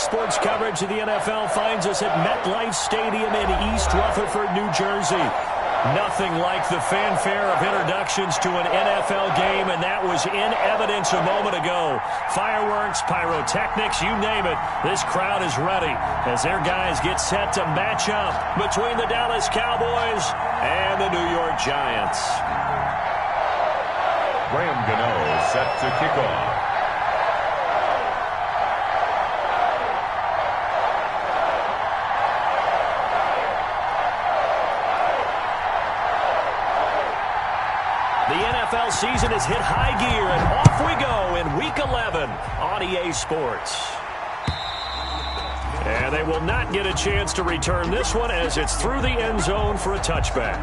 Sports coverage of the NFL finds us at MetLife Stadium in East Rutherford, New Jersey. Nothing like the fanfare of introductions to an NFL game, and that was in evidence a moment ago. Fireworks, pyrotechnics, you name it. This crowd is ready as their guys get set to match up between the Dallas Cowboys and the New York Giants. Graham Gano set to kick off. The NFL season has hit high gear, and off we go in Week 11 on EA Sports. And they will not get a chance to return this one as it's through the end zone for a touchback.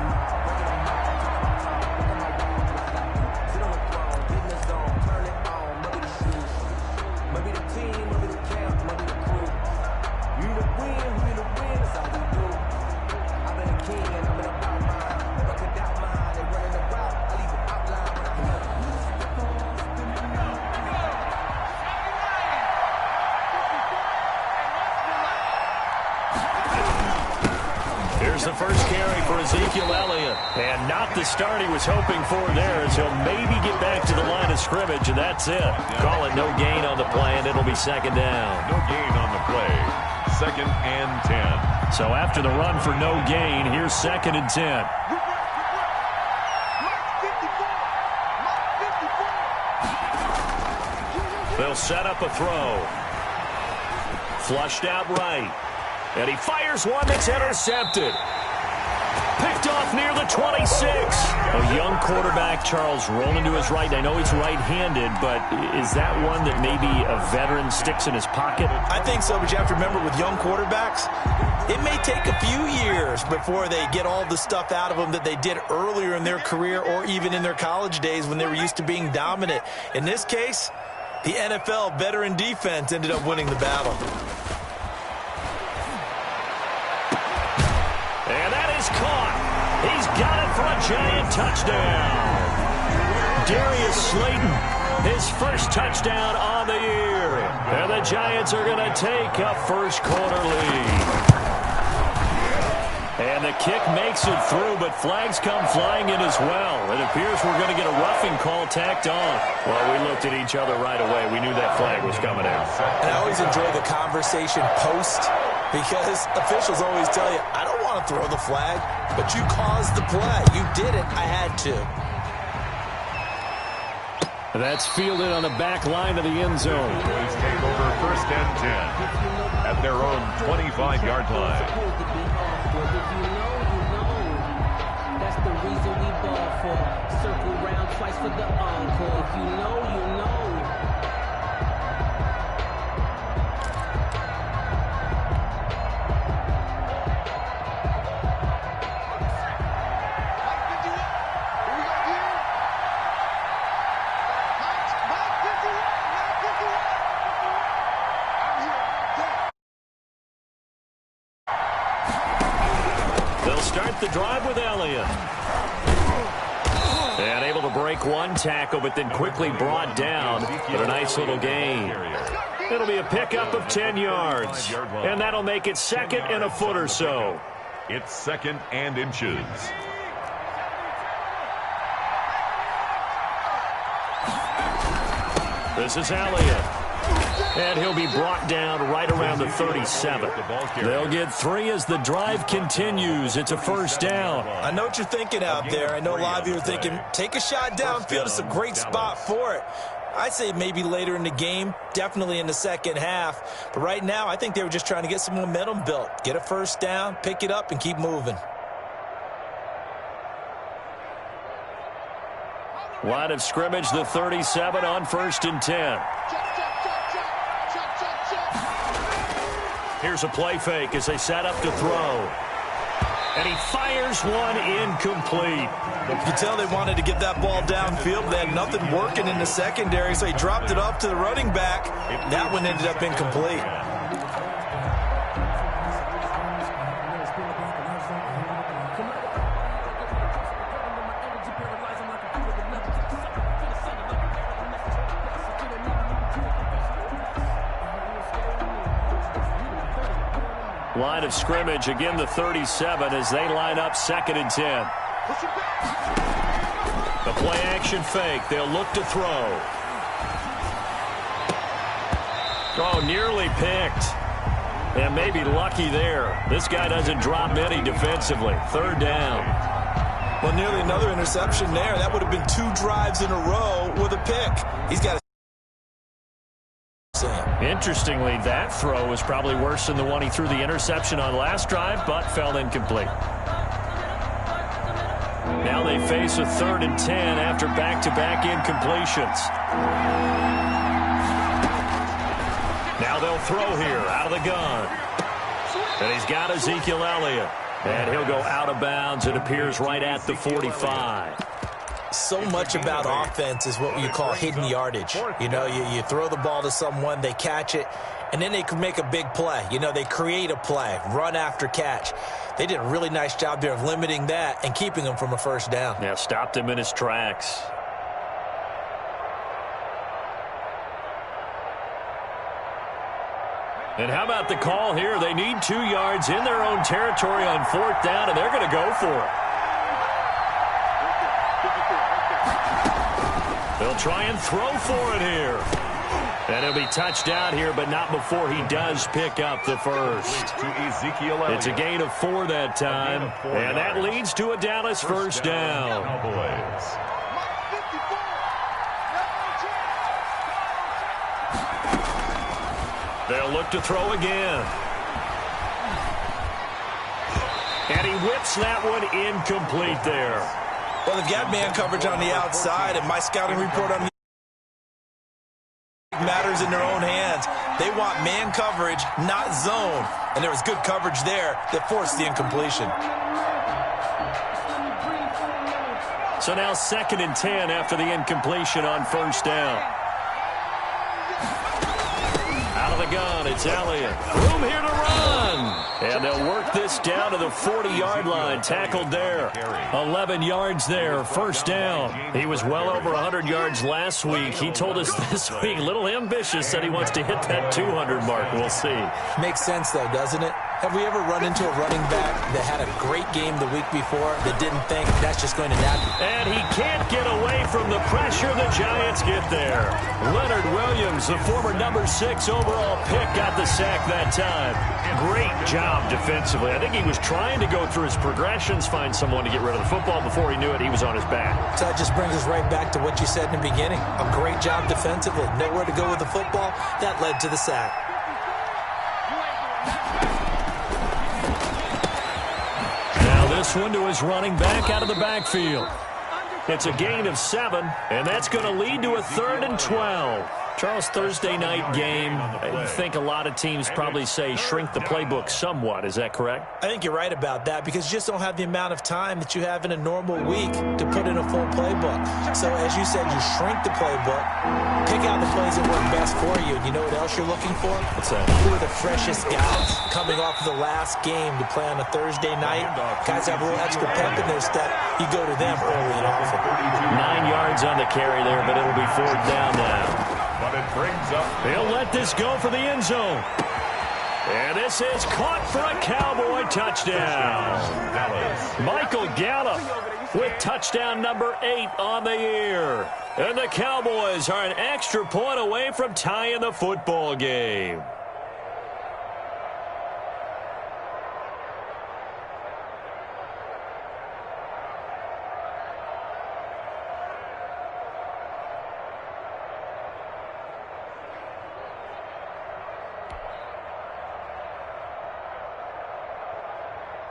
Here's the first carry for Ezekiel Elliott. And not the start he was hoping for there, as he'll maybe get back to the line of scrimmage, and that's it. Call it no gain on the play, and it'll be second down. No gain on the play. 2nd and 10. So after the run for no gain, here's 2nd and 10. They'll set up a throw. Flushed out right. And he fires one that's intercepted. Picked off near the 26. A young quarterback, Charles, rolling to his right. I know he's right-handed, but is that one that maybe a veteran sticks in his pocket? I think so, but you have to remember with young quarterbacks, it may take a few years before they get all the stuff out of them that they did earlier in their career or even in their college days when they were used to being dominant. In this case, the NFL veteran defense ended up winning the battle. And that is caught. He's got it for a Giant touchdown. Darius Slayton, his first touchdown on the year. And the Giants are going to take a first-quarter lead. And the kick makes it through, but flags come flying in as well. It appears we're going to get a roughing call tacked on. Well, we looked at each other right away. We knew that flag was coming out. And I always enjoy the conversation post, because officials always tell you, I don't want to throw the flag, but you caused the play. You did it. I had to. That's fielded on the back line of the end zone. Boys take over 1st and 10 at their own 25-yard line. That's the reason we ball for. Circle round twice for the encore. If you know, you know. Start the drive with Elliott. And able to break one tackle, but then quickly brought down. But a nice little gain. It'll be a pickup of 10 yards. And that'll make it 2nd and a foot or so. It's 2nd and inches. This is Elliott. And he'll be brought down right around the 37. They'll get 3 as the drive continues. It's a first down. I know what you're thinking out there. I know a lot of you are thinking, take a shot downfield. It's a great spot for it. I'd say maybe later in the game, definitely in the second half. But right now, I think they were just trying to get some momentum built. Get a first down, pick it up, and keep moving. Line of scrimmage, the 37 on 1st and 10. Here's a play fake as they set up to throw. And he fires one incomplete. You can tell they wanted to get that ball downfield. They had nothing working in the secondary, so he dropped it off to the running back. That one ended up incomplete. Line of scrimmage, again the 37 as they line up 2nd and 10. The play action fake. They'll look to throw. Oh, nearly picked. And maybe lucky there. This guy doesn't drop many defensively. 3rd down. Well, nearly another interception there. That would have been 2 drives in a row with a pick. He's got to. Interestingly, that throw was probably worse than the one he threw the interception on last drive, but fell incomplete. Now they face a 3rd and 10 after back-to-back incompletions. Now they'll throw here out of the gun. And he's got Ezekiel Elliott. And he'll go out of bounds. It appears right at the 45. So much about offense is what you call hidden yardage. You know, you throw the ball to someone, they catch it, and then they can make a big play. You know, they create a play, run after catch. They did a really nice job there of limiting that and keeping him from a 1st down. Yeah, stopped him in his tracks. And how about the call here? They need 2 yards in their own territory on 4th down, and they're going to go for it. They'll try and throw for it here. And he'll be touched out here, but not before he does pick up the 1st. It's a gain of 4 that time, and that leads to a Dallas 1st down. They'll look to throw again. And he whips that one incomplete there. Well, they've got man coverage on the outside, and my scouting report on the matters in their own hands. They want man coverage, not zone. And there was good coverage there that forced the incompletion. So now 2nd and 10 after the incompletion on 1st down. Out of the gun, it's Elliott. Room here to run. And they'll work this down to the 40-yard line. Tackled there. 11 yards there. 1st down. He was well over 100 yards last week. He told us this week, a little ambitious, said he wants to hit that 200 mark. We'll see. Makes sense, though, doesn't it? Have we ever run into a running back that had a great game the week before that didn't think that's just going to happen? And he can't get away from the pressure the Giants get there. Leonard Williams, the former number 6 overall pick, got the sack that time. Great job defensively. I think he was trying to go through his progressions, find someone to get rid of the football. Before he knew it, he was on his back. So that just brings us right back to what you said in the beginning. A great job defensively. Nowhere to go with the football. That led to the sack. This one to his running back out of the backfield. It's a gain of 7, and that's going to lead to a 3rd and 12. Charles, Thursday night game, I think a lot of teams probably say shrink the playbook somewhat. Is that correct? I think you're right about that because you just don't have the amount of time that you have in a normal week to put in a full playbook. So as you said, you shrink the playbook, pick out the plays that work best for you. And you know what else you're looking for? What's that? Who are the freshest guys coming off of the last game to play on a Thursday night? Guys have a little extra pep in their step. You go to them early and often. 9 yards on the carry there, but it'll be 4th down now. But it brings up. He'll let this go for the end zone. And this is caught for a Cowboy touchdown. Michael Gallup with touchdown number 8 on the year. And the Cowboys are an extra point away from tying the football game.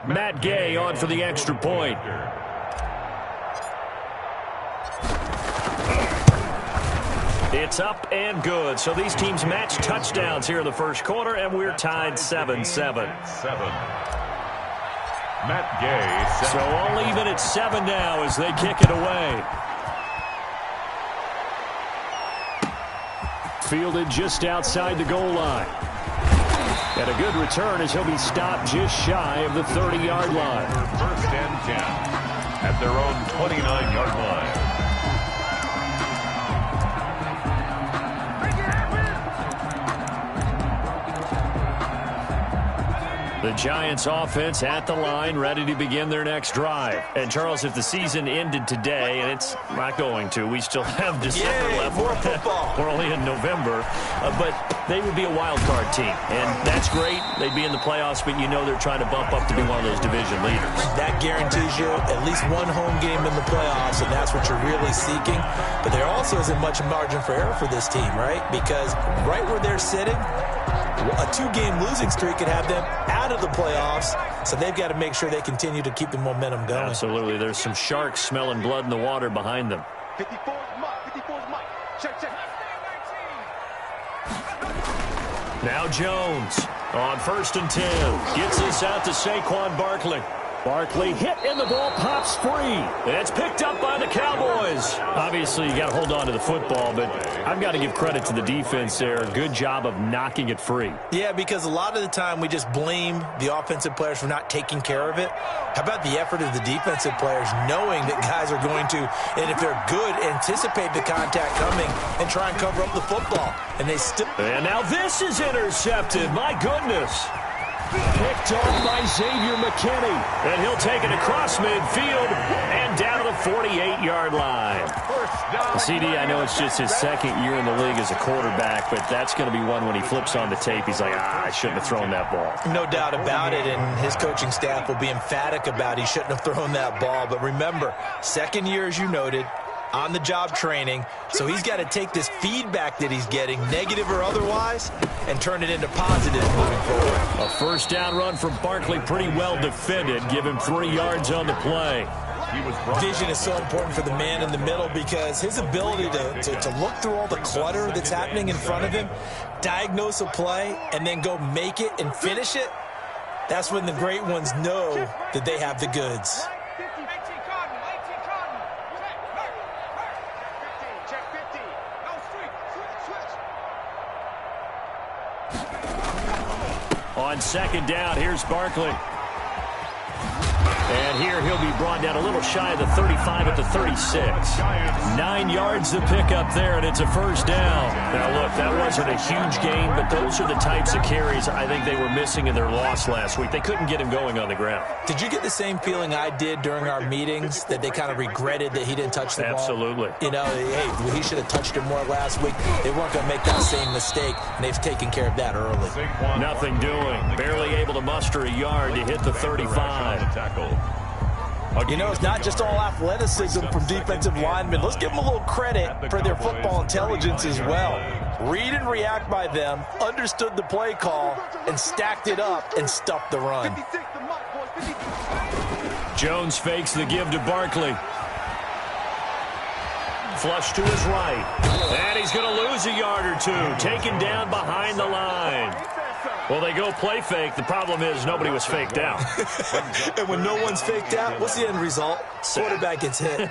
Matt Gay on for the extra point. It's up and good. So these teams match touchdowns here in the first quarter, and we're tied 7-7. Matt Gay. So all even at 7 now as they kick it away. Fielded just outside the goal line. And a good return as he'll be stopped just shy of the 30-yard line. 1st and 10 at their own 29-yard line. The Giants offense at the line, ready to begin their next drive. And, Charles, if the season ended today, and it's not going to, we still have December left. More football. We're only in November. But they would be a wild card team. And that's great. They'd be in the playoffs, but you know they're trying to bump up to be one of those division leaders. That guarantees you at least one home game in the playoffs, and that's what you're really seeking. But there also isn't much margin for error for this team, right? Because right where they're sitting, a 2-game losing streak could have them out of the playoffs, so they've got to make sure they continue to keep the momentum going. Absolutely. There's some sharks smelling blood in the water behind them. 54's Mike. 54's Mike. Check. Now Jones on 1st and 10. Gets this out to Saquon Barkley. Barkley hit and the ball pops free. It's picked up by the Cowboys. Obviously, you got to hold on to the football, but I've got to give credit to the defense there. Good job of knocking it free. Yeah, because a lot of the time we just blame the offensive players for not taking care of it. How about the effort of the defensive players knowing that guys are going to, and if they're good, anticipate the contact coming and try and cover up the football. And they still... And now this is intercepted. My goodness. Picked off by Xavier McKinney. And he'll take it across midfield and down to the 48-yard line. CD, I know it's just his second year in the league as a quarterback, but that's going to be one when he flips on the tape. He's like, I shouldn't have thrown that ball. No doubt about it, and his coaching staff will be emphatic about he shouldn't have thrown that ball. But remember, second year, as you noted, on-the-job training, so he's got to take this feedback that he's getting, negative or otherwise, and turn it into positive moving forward. A first down run from Barkley, pretty well defended. Give him 3 yards on the play. Vision is so important for the man in the middle because his ability to look through all the clutter that's happening in front of him, diagnose a play, and then go make it and finish it, that's when the great ones know that they have the goods. On second down, here's Barkley. And here he'll be brought down a little shy of the 35 at the 36. 9 yards to pick up there, and it's a first down. Now, look, that wasn't a huge gain, but those are the types of carries I think they were missing in their loss last week. They couldn't get him going on the ground. Did you get the same feeling I did during our meetings, that they kind of regretted that he didn't touch the ball? Absolutely. You know, hey, he should have touched it more last week. They weren't going to make that same mistake, and they've taken care of that early. Nothing doing. Barely able to muster a yard to hit the 35. You know, it's not just all athleticism from defensive linemen. Let's give them a little credit for their football intelligence as well. Read and react by them, understood the play call, and stacked it up and stuffed the run. Jones fakes the give to Barkley. Flush to his right. And he's going to lose a yard or two. Taken down behind the line. Well, they go play fake. The problem is nobody was faked out. And when no one's faked out, what's the end result? Quarterback gets hit.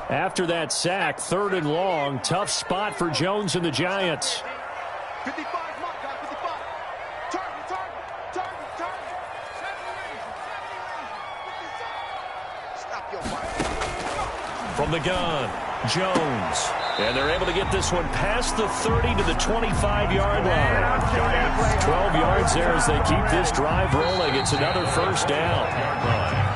After that sack, 3rd and long, tough spot for Jones and the Giants. 55, mark, guys, 55. Target. Stop your fire. From the gun, Jones. And they're able to get this one past the 30 to the 25-yard line. 12 yards there as they keep this drive rolling. It's another first down.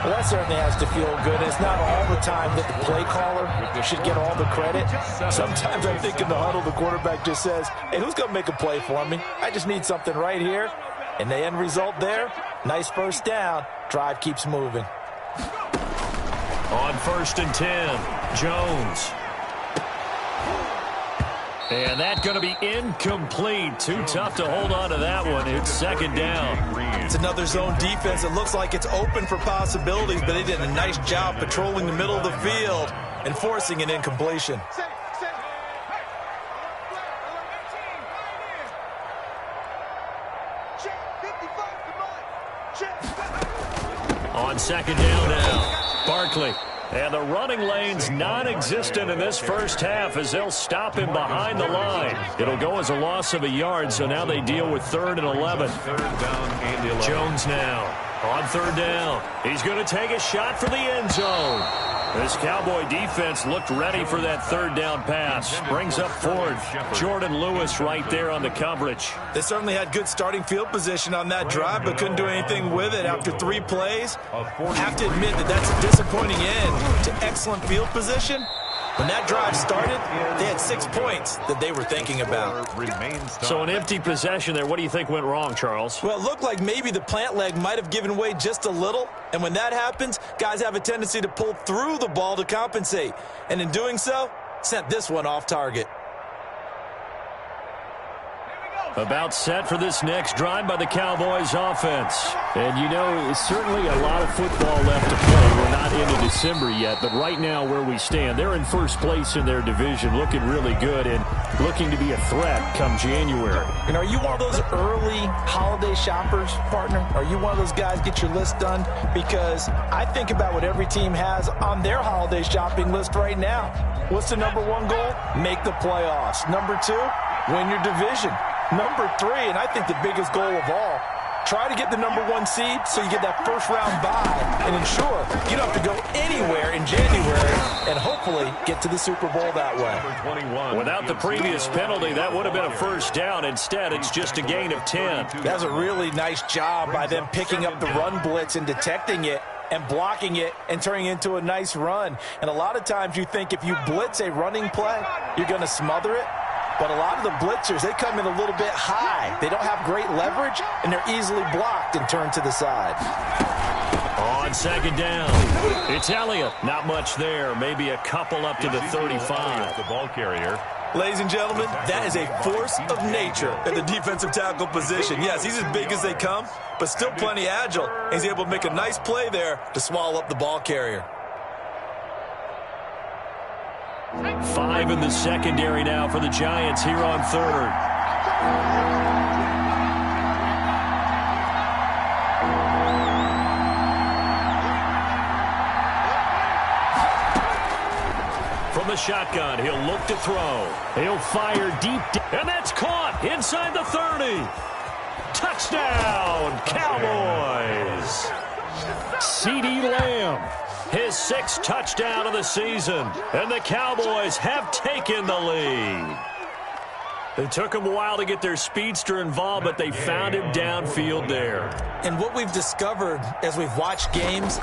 Well, that certainly has to feel good. It's not all the time that the play caller should get all the credit. Sometimes I think in the huddle, the quarterback just says, hey, who's going to make a play for me? I just need something right here. And the end result there, nice first down. Drive keeps moving. On 1st and 10, Jones. And that's going to be incomplete. Too tough to hold on to that one. It's second down. It's another zone defense. It looks like it's open for possibilities, but they did a nice job patrolling the middle of the field and forcing an incompletion. On second down now, Barkley. And the running lane's non-existent in this first half as they'll stop him behind the line. It'll go as a loss of a yard, so now they deal with 3rd and 11. Third down and 11. Jones now on 3rd down. He's going to take a shot for the end zone. This Cowboy defense looked ready for that 3rd down pass. Brings up 4th. Jordan Lewis right there on the coverage. They certainly had good starting field position on that drive, but couldn't do anything with it after 3 plays. Have to admit that that's a disappointing end to excellent field position. When that drive started, they had 6 points that they were thinking about. So an empty possession there. What do you think went wrong, Charles? Well, it looked like maybe the plant leg might have given way just a little. And when that happens, guys have a tendency to pull through the ball to compensate. And in doing so, sent this one off target. About set for this next drive by the Cowboys offense. And, you know, certainly a lot of football left to play. We're not into December yet, but right now where we stand, they're in first place in their division, looking really good and looking to be a threat come January. And are you one of those early holiday shoppers, partner? Are you one of those guys get your list done? Because I think about what every team has on their holiday shopping list right now. What's the number 1 goal? Make the playoffs. Number 2, win your division. Number 3, and I think the biggest goal of all, try to get the number 1 seed so you get that first-round bye and ensure you don't have to go anywhere in January and hopefully get to the Super Bowl that way. Without the previous penalty, that would have been a first down. Instead, it's just a gain of 10. That's a really nice job by them picking up the run blitz and detecting it and blocking it and turning it into a nice run. And a lot of times you think if you blitz a running play, you're going to smother it. But a lot of the blitzers, they come in a little bit high. They don't have great leverage, and they're easily blocked and turned to the side. On 2nd down, it's Elliott. Not much there. Maybe a couple up to the 35. The ball carrier. Ladies and gentlemen, that is a force of nature at the defensive tackle position. Yes, he's as big as they come, but still plenty agile. He's able to make a nice play there to swallow up the ball carrier. 5 in the secondary now for the Giants here on 3rd. From the shotgun, he'll look to throw. He'll fire deep, and that's caught inside the 30. Touchdown, Cowboys! CeeDee Lamb. His 6th touchdown of the season, and the Cowboys have taken the lead. It took them a while to get their speedster involved, but they found him downfield there. And what we've discovered as we've watched games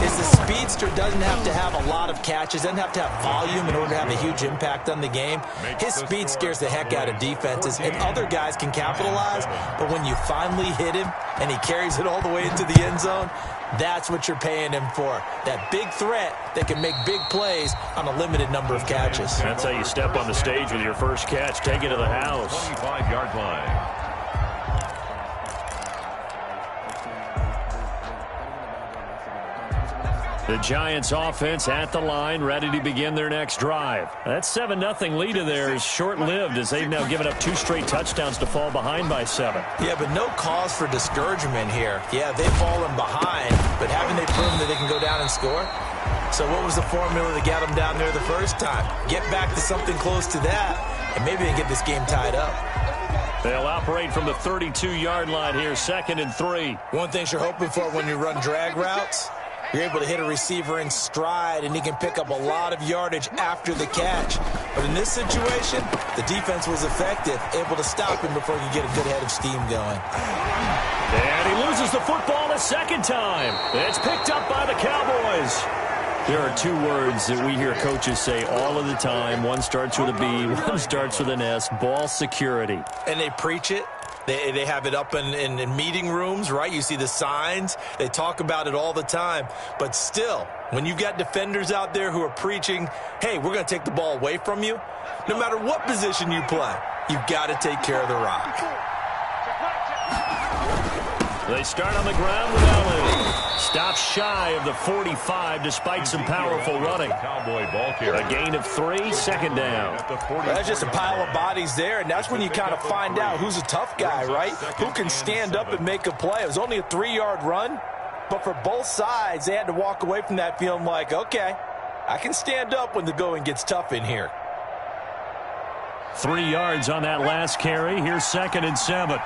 is the speedster doesn't have to have a lot of catches, doesn't have to have volume in order to have a huge impact on the game. His speed scares the heck out of defenses, and other guys can capitalize, but when you finally hit him and he carries it all the way into the end zone, that's what you're paying him for. That big threat that can make big plays on a limited number of catches. That's how you step on the stage with your first catch. Take it to the house. 25-yard line. The Giants offense at the line, ready to begin their next drive. That 7-0 lead of theirs is short-lived as they've now given up 2 straight touchdowns to fall behind by 7. Yeah, but no cause for discouragement here. Yeah, they've fallen behind, but haven't they proven that they can go down and score? So what was the formula to get them down there the first time? Get back to something close to that, and maybe they get this game tied up. They'll operate from the 32-yard line here, 2nd and 3. One thing you're hoping for when you run drag routes, you're able to hit a receiver in stride, and he can pick up a lot of yardage after the catch. But in this situation, the defense was effective, able to stop him before he could get a good head of steam going. And he loses the football a 2nd time. It's picked up by the Cowboys. There are 2 words that we hear coaches say all of the time. One starts with a B, one starts with an S, ball security. And they preach it. They have it up in meeting rooms, right? You see the signs. They talk about it all the time. But still, when you've got defenders out there who are preaching, hey, we're going to take the ball away from you, no matter what position you play, you've got to take care of the rock. They start on the ground with Elliott. Stops shy of the 45 despite some powerful running. Cowboy ball carrier. A gain of 3, 2nd down. Well, that's just a pile of bodies there, and that's when you kind of find out who's a tough guy, right? Who can stand up and make a play. It was only a 3-yard run, but for both sides, they had to walk away from that feeling like, okay, I can stand up when the going gets tough in here. 3 yards on that last carry. Here's 2nd and 7.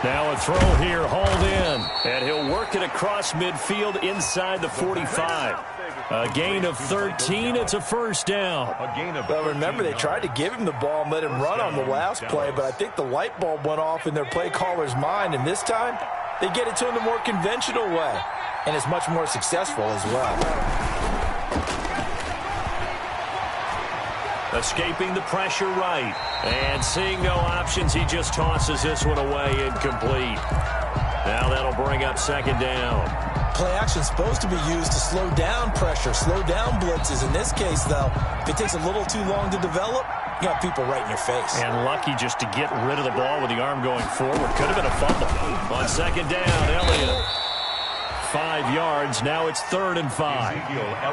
Now a throw here, hauled in. And he'll work it across midfield inside the 45. A gain of 13. It's a first down. Well, remember, they tried to give him the ball and let him run on the last play, but I think the light bulb went off in their play caller's mind, and this time they get it to him the more conventional way, and it's much more successful as well. Escaping the pressure right. And seeing no options, he just tosses this one away, incomplete. Now that'll bring up 2nd down. Play action is supposed to be used to slow down pressure, slow down blitzes. In this case, though, if it takes a little too long to develop, you got people right in your face. And lucky just to get rid of the ball with the arm going forward. Could have been a fumble. On 2nd down, Elliott. 5 yards. Now it's 3rd and 5.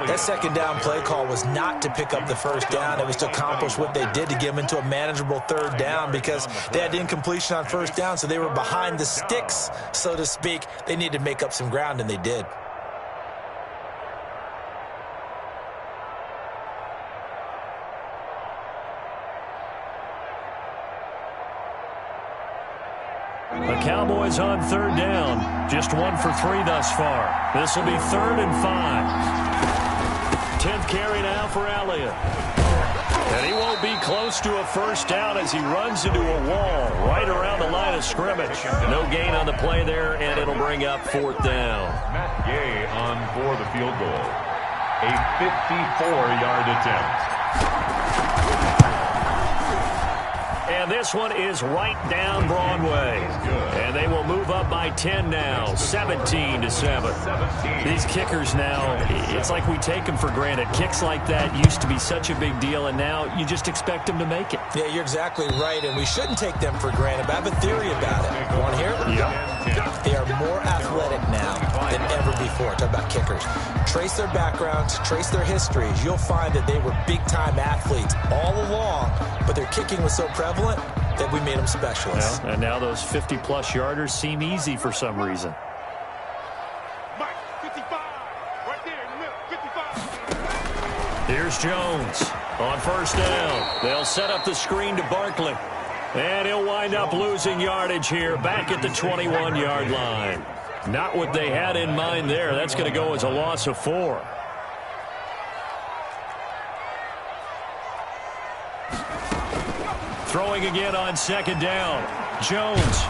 That 2nd down play call was not to pick up the 1st down. It was to accomplish what they did to get them into a manageable 3rd down because they had incompletion on 1st down, so they were behind the sticks, so to speak. They needed to make up some ground, and they did. The Cowboys on 3rd down. Just 1 for 3 thus far. This will be 3rd and 5. 10th carry now for Elliott. And he won't be close to a 1st down as he runs into a wall right around the line of scrimmage. No gain on the play there, and it'll bring up 4th down. Matt Gay on for the field goal. A 54-yard attempt. And this one is right down Broadway. And they will move up by 10 now, 17-7. These kickers now, it's like we take them for granted. Kicks like that used to be such a big deal, and now you just expect them to make it. Yeah, you're exactly right, and we shouldn't take them for granted, but I have a theory about it. You want to hear it? Yep. They are more athletic now than ever before. Talk about kickers. Trace their backgrounds, trace their histories. You'll find that they were big-time athletes all along, but their kicking was so prevalent that we made them specialists. Well, and now those 50-plus yarders seem easy for some reason. Mike, 55. Right there in the middle, 55. Here's Jones on 1st down. They'll set up the screen to Barkley. And he'll wind up losing yardage here back at the 21-yard line. Not what they had in mind there. That's going to go as a loss of 4. Throwing again on 2nd down. Jones.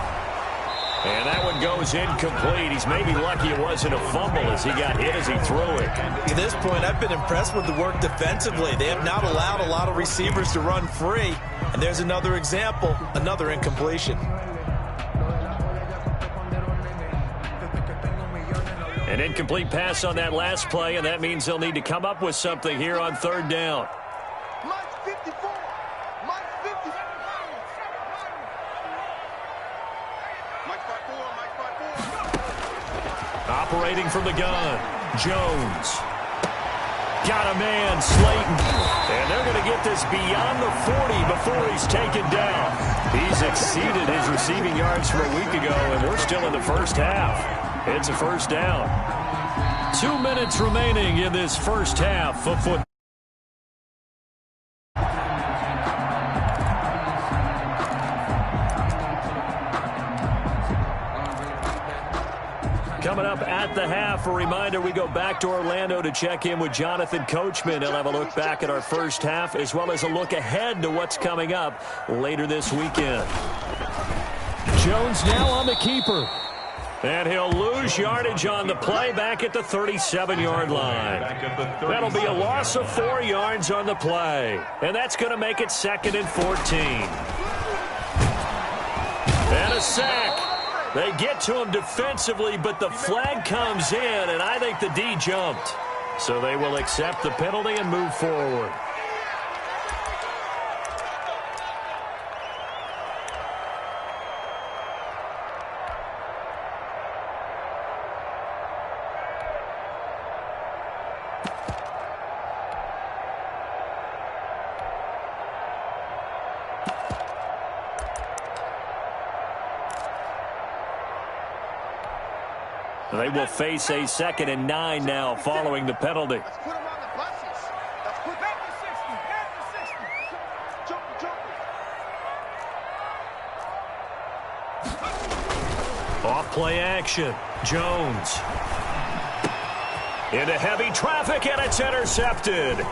And that one goes incomplete. He's maybe lucky it wasn't a fumble as he got hit as he threw it. To this point, I've been impressed with the work defensively. They have not allowed a lot of receivers to run free. And there's another example, another incompletion. An incomplete pass on that last play, and that means they'll need to come up with something here on 3rd down. Mike, 54. Mike, 54. Mike, 5-4. Mike, 5-4. Operating from the gun, Jones. Got a man, Slayton. And they're going to get this beyond the 40 before he's taken down. He's exceeded his receiving yards from a week ago, and we're still in the 1st half. It's a 1st down. 2 minutes remaining in this 1st half of football. Coming up at the half, a reminder, we go back to Orlando to check in with Jonathan Coachman. He'll have a look back at our 1st half as well as a look ahead to what's coming up later this weekend. Jones now on the keeper. And he'll lose yardage on the play back at the 37-yard line. That'll be a loss of 4 yards on the play. And that's going to make it 2nd and 14. And a sack. They get to him defensively, but the flag comes in, and I think the D jumped. So they will accept the penalty and move forward. They will face a 2nd and 9 now following the penalty. Let's put them on the buses. Let's put back to 60. Back to 60. Off play action. Jones. Into heavy traffic, and it's intercepted.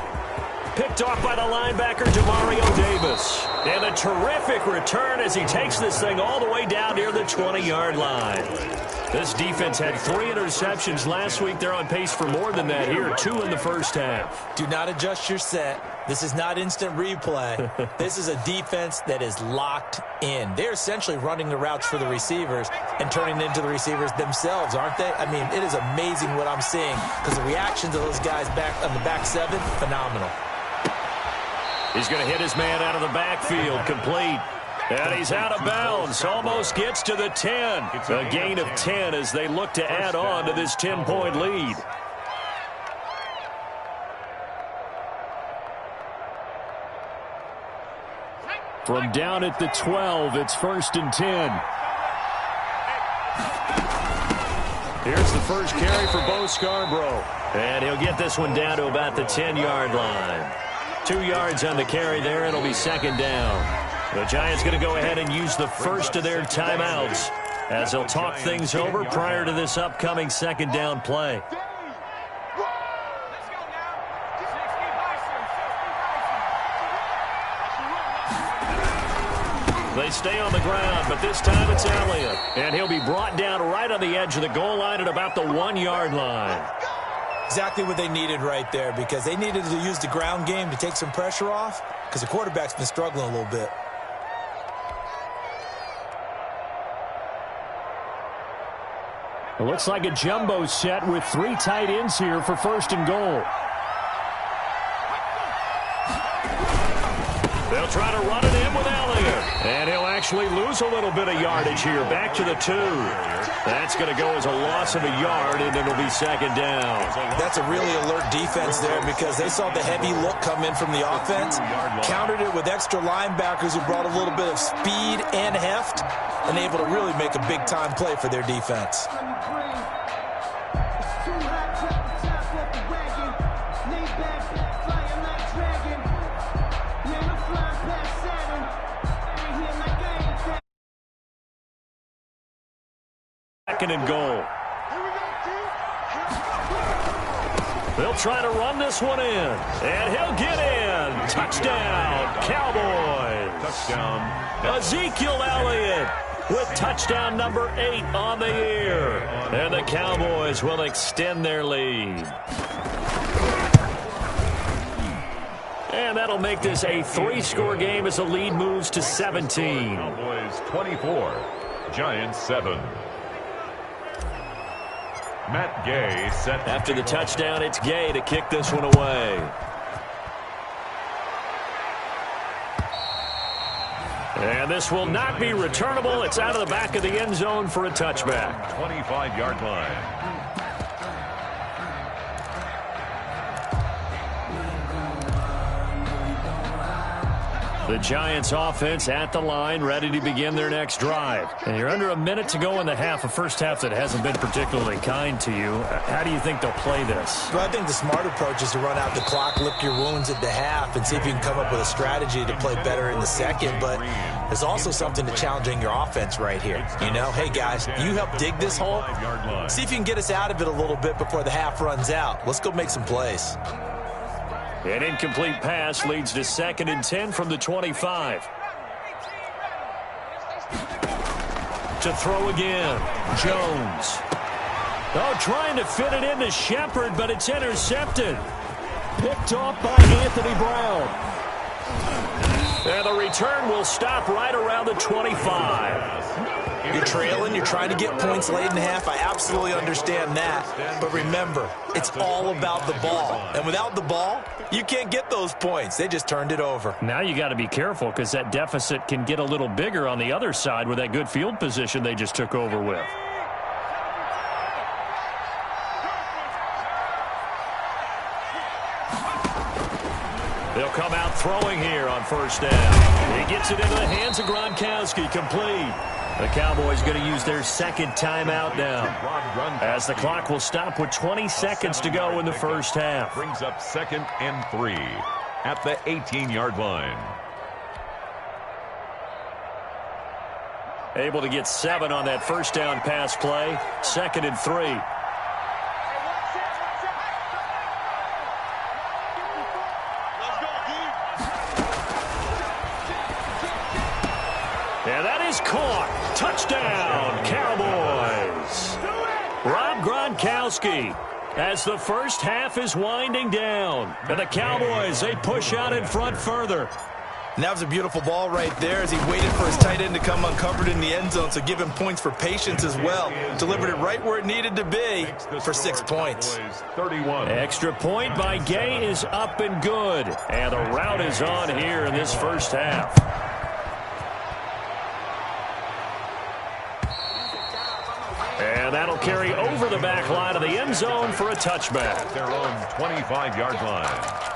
Picked off by the linebacker, Demario Davis. And a terrific return as he takes this thing all the way down near the 20-yard line. This defense had 3 interceptions last week. They're on pace for more than that here, 2 in the first half. Do not adjust your set. This is not instant replay. This is a defense that is locked in. They're essentially running the routes for the receivers and turning it into the receivers themselves, aren't they? I mean, it is amazing what I'm seeing because the reactions of those guys back on the back 7, phenomenal. He's going to hit his man out of the backfield, complete. And he's out of bounds, almost gets to the 10. A gain of 10 as they look to add on to this 10-point lead. From down at the 12, it's 1st and 10. Here's the first carry for Bo Scarborough. And he'll get this one down to about the 10-yard line. 2 yards on the carry there. It'll be 2nd down. The Giants going to go ahead and use the first of their timeouts as they'll talk things over prior to this upcoming 2nd down play. They stay on the ground, but this time it's Elliott. And he'll be brought down right on the edge of the goal line at about the 1-yard line. Exactly what they needed right there because they needed to use the ground game to take some pressure off because the quarterback's been struggling a little bit. It looks like a jumbo set with 3 tight ends here for 1st and goal. They'll try to run it in with Elliott. And he'll actually lose a little bit of yardage here. Back to the 2. That's going to go as a loss of a yard, and it'll be 2nd down. That's a really alert defense there because they saw the heavy look come in from the offense, countered it with extra linebackers who brought a little bit of speed and heft, and able to really make a big-time play for their defense. Second and goal. They'll try to run this one in, and he'll get in. Touchdown, Cowboys. Touchdown. Ezekiel Elliott with touchdown number 8 on the year. And the Cowboys will extend their lead. And that'll make this a 3-score game as the lead moves to 17. Cowboys 24, Giants 7. Matt Gay set. After the touchdown, it's Gay to kick this one away. And this will not be returnable. It's out of the back of the end zone for a touchback. 25-yard line. The Giants offense at the line, ready to begin their next drive. And you're under a minute to go in the half, a first half that hasn't been particularly kind to you. How do you think they'll play this? Well, I think the smart approach is to run out the clock, lick your wounds at the half, and see if you can come up with a strategy to play better in the second. But there's also something to challenging your offense right here. You know, hey, guys, you help dig this hole. See if you can get us out of it a little bit before the half runs out. Let's go make some plays. An incomplete pass leads to 2nd and 10 from the 25. To throw again, Jones. Oh, trying to fit it into Shepard, but it's intercepted. Picked off by Anthony Brown. And the return will stop right around the 25. You're trailing, you're trying to get points late in the half. I absolutely understand that. But remember, it's all about the ball. And without the ball, you can't get those points. They just turned it over. Now you got to be careful because that deficit can get a little bigger on the other side with that good field position they just took over with. They'll come out throwing here on 1st down. He gets it into the hands of Gronkowski, complete. The Cowboys going to use their second timeout now, as the clock will stop with 20 seconds to go in the first half. Brings up 2nd and 3 at the 18-yard line. Able to get 7 on that first down pass play. 2nd and 3. And that is caught. Touchdown, Cowboys. Rob Gronkowski, as the first half is winding down. And the Cowboys, they push out in front further. And that was a beautiful ball right there as he waited for his tight end to come uncovered in the end zone, so give him points for patience as well. Delivered it right where it needed to be for 6 points. 31. Extra point by Gay is up and good. And the route is on here in this first half. And that'll carry over the back line of the end zone for a touchback. Their own 25-yard line.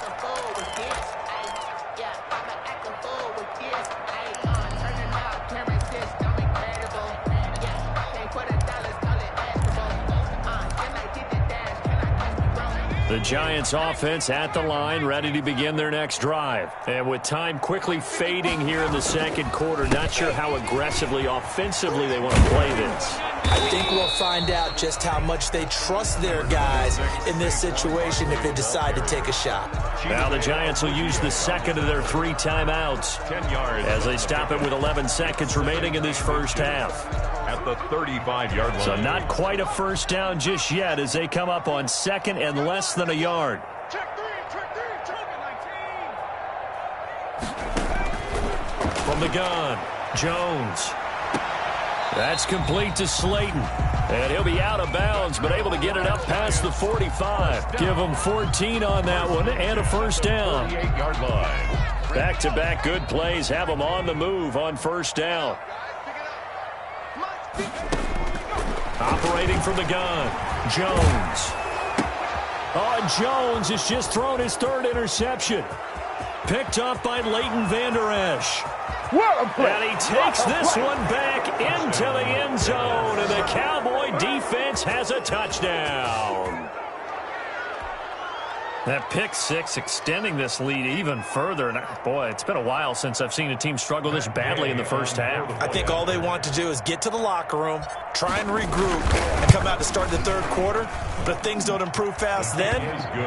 The Giants offense at the line, ready to begin their next drive. And with time quickly fading here in the second quarter, not sure how aggressively, offensively they want to play this. I think we'll find out just how much they trust their guys in this situation if they decide to take a shot. Now the Giants will use the second of their 3 timeouts 10 yards as they stop it with 11 seconds remaining in this first half. at the 35-yard line. So not quite a first down just yet as they come up on 2nd and less than a yard. Check three, 19. From the gun, Jones. That's complete to Slayton. And he'll be out of bounds, but able to get it up past the 45. Give him 14 on that one and a first down. 38-yard line. Back-to-back good plays have him on the move on first down. Operating from the gun, Jones. Oh, and Jones has just thrown his 3rd interception. Picked off by Leighton Vander Esch. And he takes this one back into the end zone, and the Cowboy defense has a touchdown. That pick six extending this lead even further. And boy, it's been a while since I've seen a team struggle this badly in the first half. I think all they want to do is get to the locker room, try and regroup, and come out to start the 3rd quarter. But if things don't improve fast then,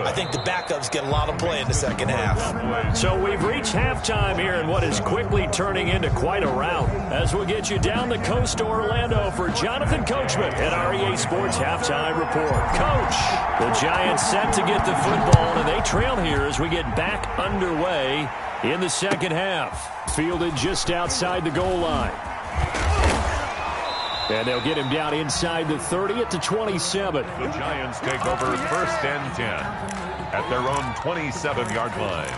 I think the backups get a lot of play in the second half. So we've reached halftime here in what is quickly turning into quite a rout. As we'll get you down the coast to Orlando for Jonathan Coachman at our EA Sports Halftime Report. Coach, the Giants set to get the football, and they trail here as we get back underway in the second half. Fielded just outside the goal line. And they'll get him down inside the 30 at the 27. The Giants take over 1st and 10 at their own 27-yard line.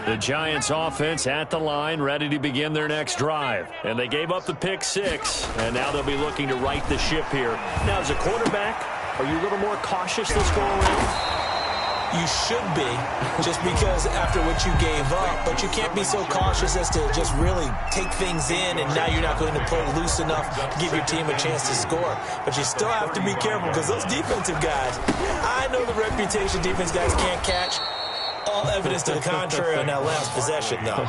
The Giants offense at the line, ready to begin their next drive. And they gave up the pick six, and now they'll be looking to right the ship here. Now, as a quarterback, are you a little more cautious this go around? You should be, just because after what you gave up, but you can't be so cautious as to just really take things in, and now you're not going to play loose enough to give your team a chance to score. But you still have to be careful because those defensive guys, I know the reputation defense guys can't catch. All evidence to the contrary on that last possession, though.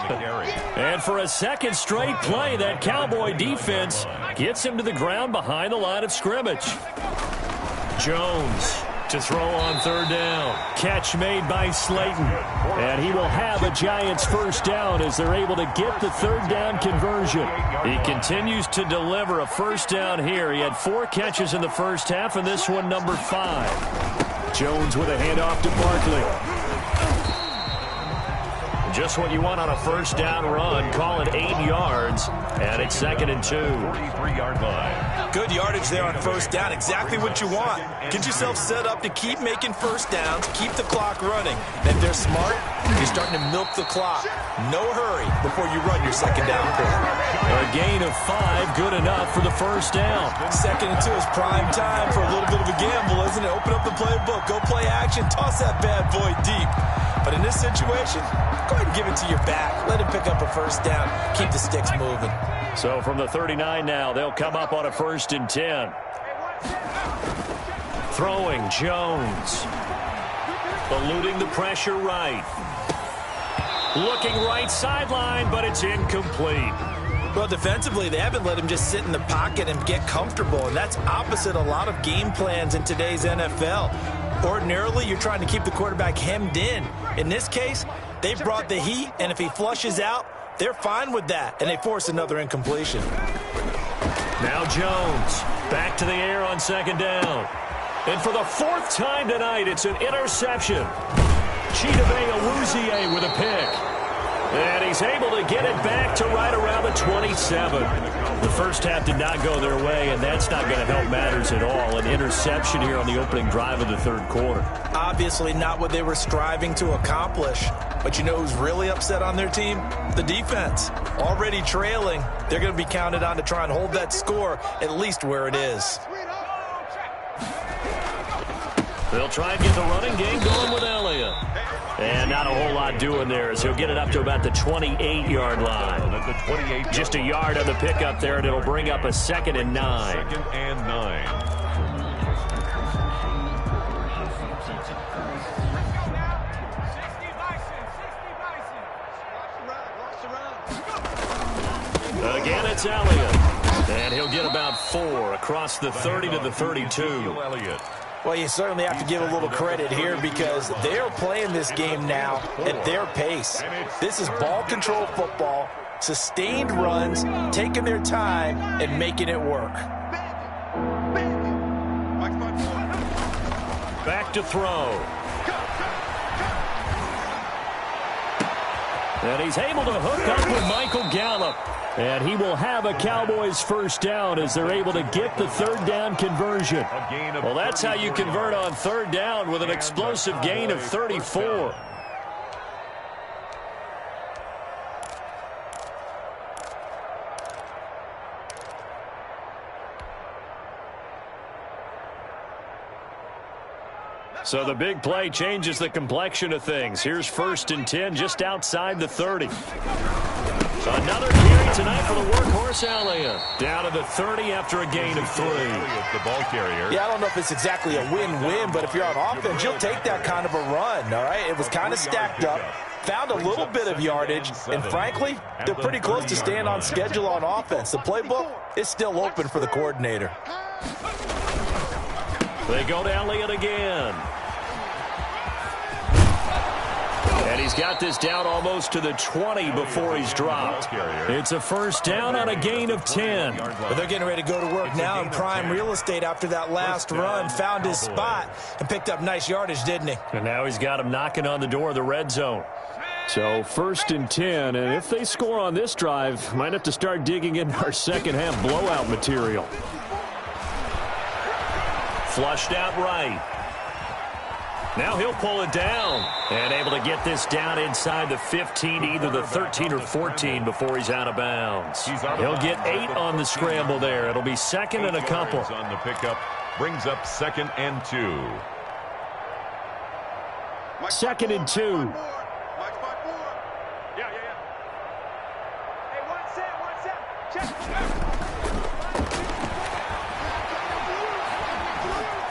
And for a second straight play, that Cowboy defense gets him to the ground behind the line of scrimmage. Jones to throw on 3rd down. Catch made by Slayton. And he will have a Giants first down as they're able to get the 3rd down conversion. He continues to deliver a first down here. He had 4 catches in the first half, and this one number 5. Jones with a handoff to Barkley. Just what you want on a first down run. Call it 8 yards. And it's 2nd and 2. 43-yard line. Good yardage there on first down. Exactly what you want. Get yourself set up to keep making first downs, keep the clock running. And if they're smart, you're starting to milk the clock. No hurry before you run your second down play. A gain of 5, good enough for the first down. 2nd and 2 is prime time for a little bit of a gamble, isn't it? Open up the playbook, go play action, toss that bad boy deep. But in this situation, go ahead and give it to your back. Let him pick up a first down. Keep the sticks moving. So from the 39 now, they'll come up on a 1st and 10. Throwing Jones. Eluding the pressure right. Looking right sideline, but it's incomplete. Well, defensively, they haven't let him just sit in the pocket and get comfortable, and that's opposite a lot of game plans in today's NFL. Ordinarily, you're trying to keep the quarterback hemmed in. In this case, they brought the heat, and if he flushes out, they're fine with that, and they force another incompletion. Now Jones, back to the air on 2nd down. And for the 4th time tonight, it's an interception. Chidobe Awuzie with a pick. And he's able to get it back to right around the 27. The first half did not go their way, and that's not going to help matters at all. An interception here on the opening drive of the 3rd quarter. Obviously not what they were striving to accomplish. But you know who's really upset on their team? The defense. Already trailing, they're going to be counted on to try and hold that score at least where it is. They'll try and get the running game going with Elliott. And not a whole lot doing there as he'll get it up to about the 28-yard line. Just a yard on the pickup there, and it'll bring up a 2nd and 9. 2nd and 9. Again, it's Elliott. And he'll get about 4 across the 30 to the 32. Well, you certainly have to give a little credit here because they're playing this game now at their pace. This is ball control football, sustained runs, taking their time, and making it work. Back to throw. And he's able to hook up with Michael Gallup. And he will have a Cowboys first down as they're able to get the 3rd down conversion. Well, that's how you convert on 3rd down with an explosive gain of 34. So the big play changes the complexion of things. Here's 1st and 10 just outside the 30. Another carry tonight for the workhorse Elliott. Down to the 30 after a gain of 3. The ball carrier. Yeah, I don't know if it's exactly a win-win, but if you're on offense, you'll take that kind of a run, all right? It was kind of stacked up, found a little bit of yardage, and frankly, they're pretty close to staying on schedule on offense. The playbook is still open for the coordinator. They go to Elliott again. And he's got this down almost to the 20 before he's dropped. It's a first down on a gain of 10. But they're getting ready to go to work now in prime real estate after that last run. Found his spot and picked up nice yardage, didn't he? And now he's got him knocking on the door of the red zone. So 1st and 10, and if they score on this drive, might have to start digging into our second half blowout material. Flushed out right. Now he'll pull it down and able to get this down inside the 15, either the 13 or 14 before he's out of bounds. He'll get 8 on the scramble there. It'll be 2nd and a couple. On the pickup brings up 2nd and 2. 2nd and 2.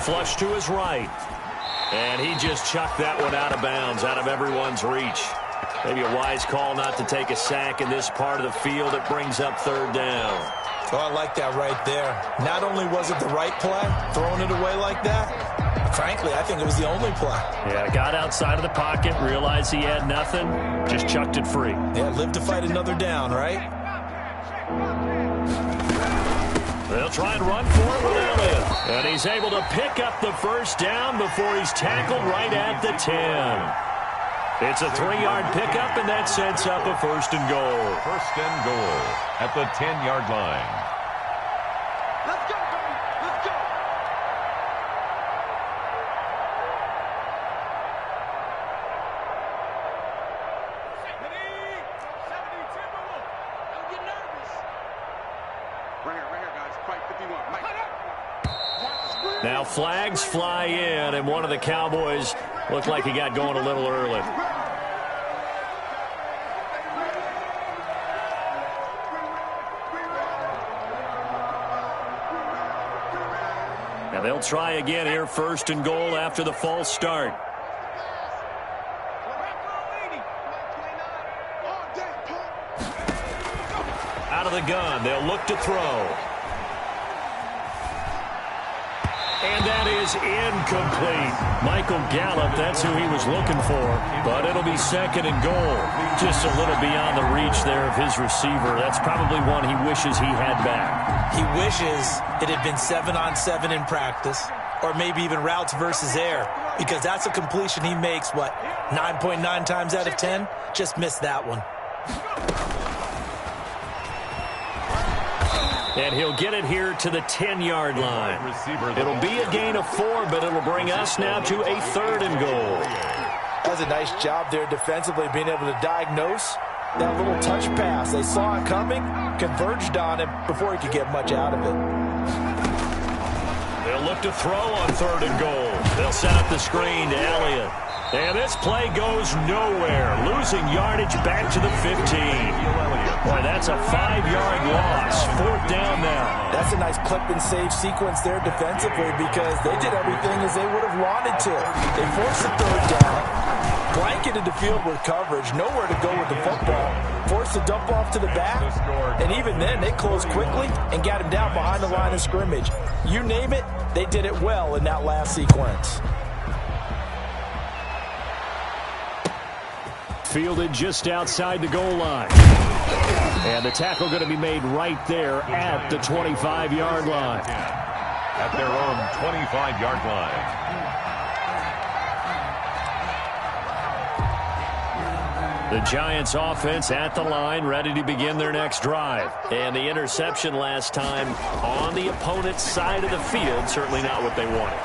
Flush to his right. And he just chucked that one out of bounds, out of everyone's reach. Maybe a wise call not to take a sack in this part of the field. It brings up 3rd down. Oh, I like that right there. Not only was it the right play, throwing it away like that, frankly, I think it was the only play. Yeah, got outside of the pocket, realized he had nothing, just chucked it free. Yeah, live to fight another down, right? They'll try and run for it with Elliott. And he's able to pick up the first down before he's tackled right at the 10. It's a 3-yard pickup, and that sets up a 1st and goal. 1st and goal at the 10-yard line. Let's go, baby. Let's go. Ready? 70 Timberwolves. Don't get nervous. Right here, guys. Fight 51. Mike. Now flags fly in, and one of the Cowboys looked like he got going a little early. Now they'll try again here, 1st and goal after the false start. Out of the gun, they'll look to throw. And that is incomplete. Michael Gallup, that's who he was looking for. But it'll be 2nd and goal. Just a little beyond the reach there of his receiver. That's probably one he wishes he had back. He wishes it had been 7-on-7 in practice, or maybe even routes versus air, because that's a completion he makes, what, 9.9 times out of 10? Just missed that one. And he'll get it here to the 10-yard line. It'll be a gain of 4, but it'll bring us now to a 3rd and goal. Does a nice job there defensively, being able to diagnose that little touch pass. They saw it coming, converged on him before he could get much out of it. They'll look to throw on 3rd and goal. They'll set up the screen to Elliott. And this play goes nowhere. Losing yardage back to the 15. Boy, that's a 5-yard loss. 4th down now. That's a nice clip and save sequence there defensively, because they did everything as they would have wanted to. They forced the 3rd down, blanketed the field with coverage, nowhere to go with the football, forced the dump off to the back, and even then they closed quickly and got him down behind the line of scrimmage. You name it, they did it well in that last sequence. Fielded just outside the goal line. And the tackle going to be made right there at the 25-yard line. At their own 25-yard line. The Giants offense at the line, ready to begin their next drive. And the interception last time on the opponent's side of the field, certainly not what they wanted.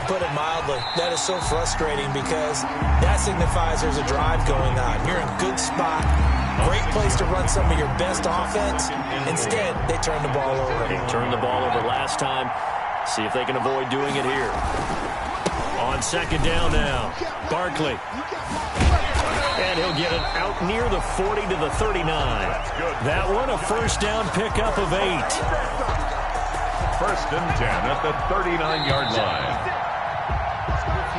Put it mildly, that is so frustrating, because that signifies there's a drive going on. You're in a good spot, great place to run some of your best offense. Instead, they turn the ball over. They turned the ball over last time. See if they can avoid doing it here. On 2nd down now, Barkley. And he'll get it out near the 40 to the 39. That one a 1st down pickup of 8. 1st and 10 at the 39-yard line.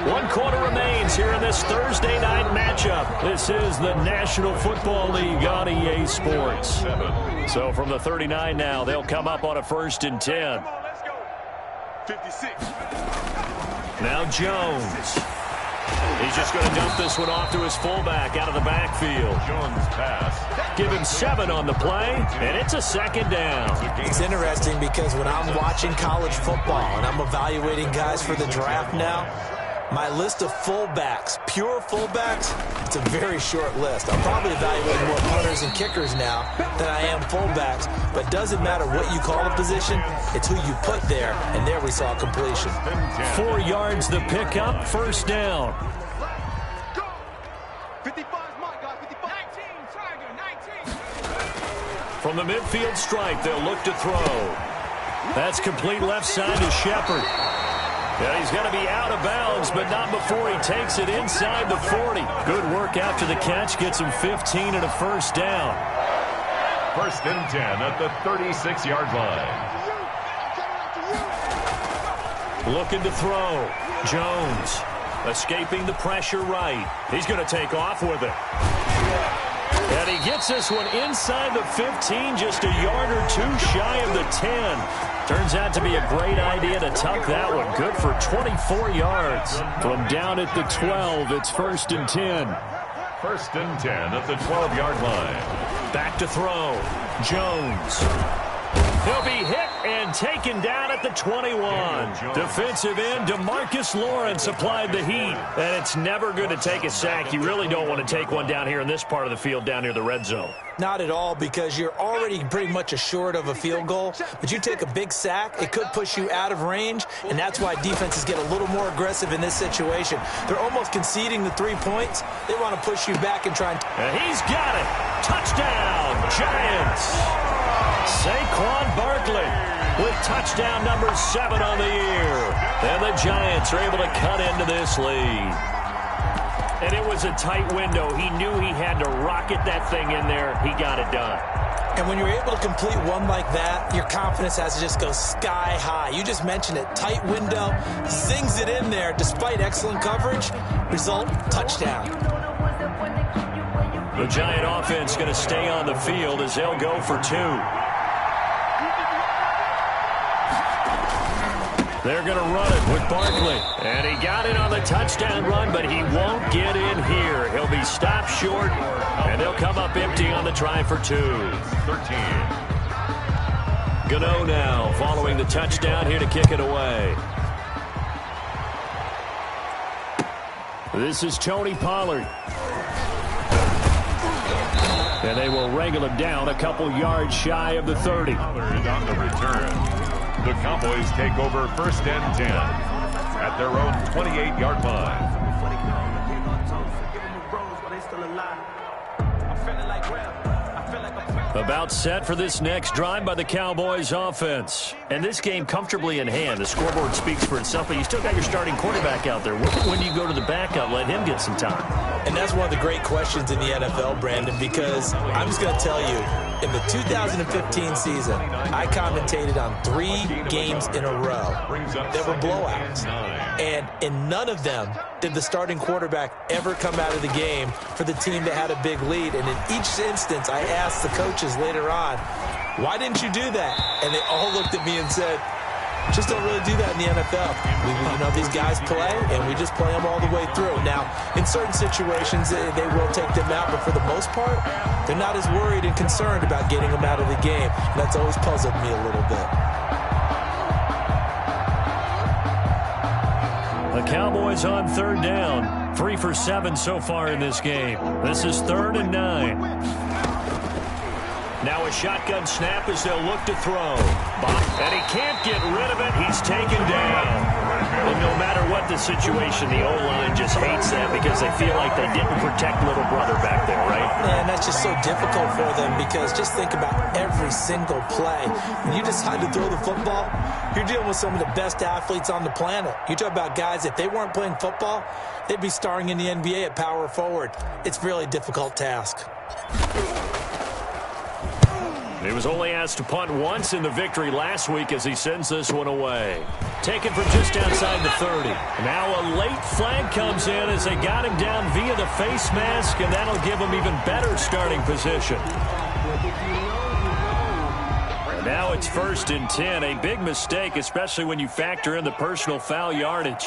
1 quarter remains here in this Thursday night matchup. This is the National Football League on EA Sports. So from the 39 now, they'll come up on a 1st and 10. 56. Now Jones. He's just going to dump this one off to his fullback out of the backfield. Jones pass. Give him 7 on the play, and it's a 2nd down. It's interesting, because when I'm watching college football and I'm evaluating guys for the draft now, my list of fullbacks, pure fullbacks, it's a very short list. I'm probably evaluating more punters and kickers now than I am fullbacks, but it doesn't matter what you call a position, it's who you put there, and there we saw completion. 4 yards the pickup, 1st down. 55 is mine, guys. 55. 19, Tiger, 19. From the midfield stripe, they'll look to throw. That's complete left side to Shepard. Yeah, he's going to be out of bounds, but not before he takes it inside the 40. Good work after the catch. Gets him 15 and a 1st down. 1st and 10 at the 36-yard line. Looking to throw. Jones escaping the pressure right. He's going to take off with it. And he gets this one inside the 15, just a yard or 2 shy of the 10. Turns out to be a great idea to tuck that one. Good for 24 yards. From down at the 12, it's 1st and 10. 1st and 10 at the 12-yard line. Back to throw. Jones. He'll be hit and taken down at the 21. Defensive end DeMarcus Lawrence applied the heat. And it's never going to take a sack. You really don't want to take one down here in this part of the field down near the red zone. Not at all, because you're already pretty much assured of a field goal. But you take a big sack, it could push you out of range, and that's why defenses get a little more aggressive in this situation. They're almost conceding the 3 points. They want to push you back and try and he's got it. Touchdown, Giants. Saquon Barkley with touchdown number 7 on the year. And the Giants are able to cut into this lead. And it was a tight window. He knew he had to rocket that thing in there. He got it done. And when you're able to complete one like that, your confidence has to just go sky high. You just mentioned it. Tight window, zings it in there despite excellent coverage. Result, touchdown. The Giant offense going to stay on the field as they'll go for 2. They're going to run it with Barkley. And he got it on the touchdown run, but he won't get in here. He'll be stopped short, and they'll come up empty on the try for 2. 13. Gano now following the touchdown here to kick it away. This is Tony Pollard. And they will wrangle him down a couple yards shy of the 30. Pollard on the return. The Cowboys take over 1st and 10 at their own 28-yard line. About set for this next drive by the Cowboys offense. And this game comfortably in hand. The scoreboard speaks for itself, but you still got your starting quarterback out there. When do you go to the backup, let him get some time? And that's one of the great questions in the NFL, Brandon, because I'm just going to tell you, in the 2015 season, I commentated on 3 games in a row that were blowouts. And in none of them did the starting quarterback ever come out of the game for the team that had a big lead. And in each instance, I asked the coaches later on, why didn't you do that? And they all looked at me and said, just don't really do that in the NFL. These guys play, and we just play them all the way through. Now, in certain situations, they will take them out, but for the most part, they're not as worried and concerned about getting them out of the game. And that's always puzzled me a little bit. The Cowboys on 3rd down. 3 for 7 so far in this game. This is 3rd and 9. Now a shotgun snap as they'll look to throw. And he can't get rid of it. He's taken down. And no matter what the situation, the O-line just hates that because they feel like they didn't protect little brother back there, right? And that's just so difficult for them because just think about every single play. When you decide to throw the football, you're dealing with some of the best athletes on the planet. You talk about guys, if they weren't playing football, they'd be starring in the NBA at power forward. It's a really difficult task. He was only asked to punt once in the victory last week as he sends this one away. Taken from just outside the 30. Now a late flag comes in as they got him down via the face mask, and that'll give him even better starting position. And now it's 1st and 10. A big mistake, especially when you factor in the personal foul yardage.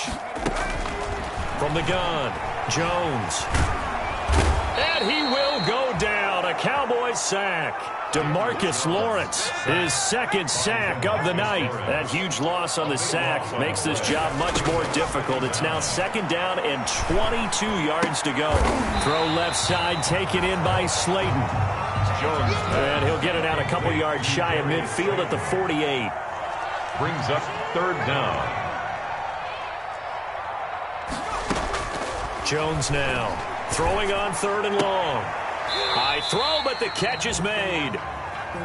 From the gun, Jones. And he will go down. A Cowboys sack. DeMarcus Lawrence, his 2nd sack of the night. That huge loss on the sack makes this job much more difficult. It's now 2nd down and 22 yards to go. Throw left side, taken in by Slayton. Jones. And he'll get it out a couple yards shy of midfield at the 48. Brings up 3rd down. Jones now throwing on 3rd and long. High throw, but the catch is made.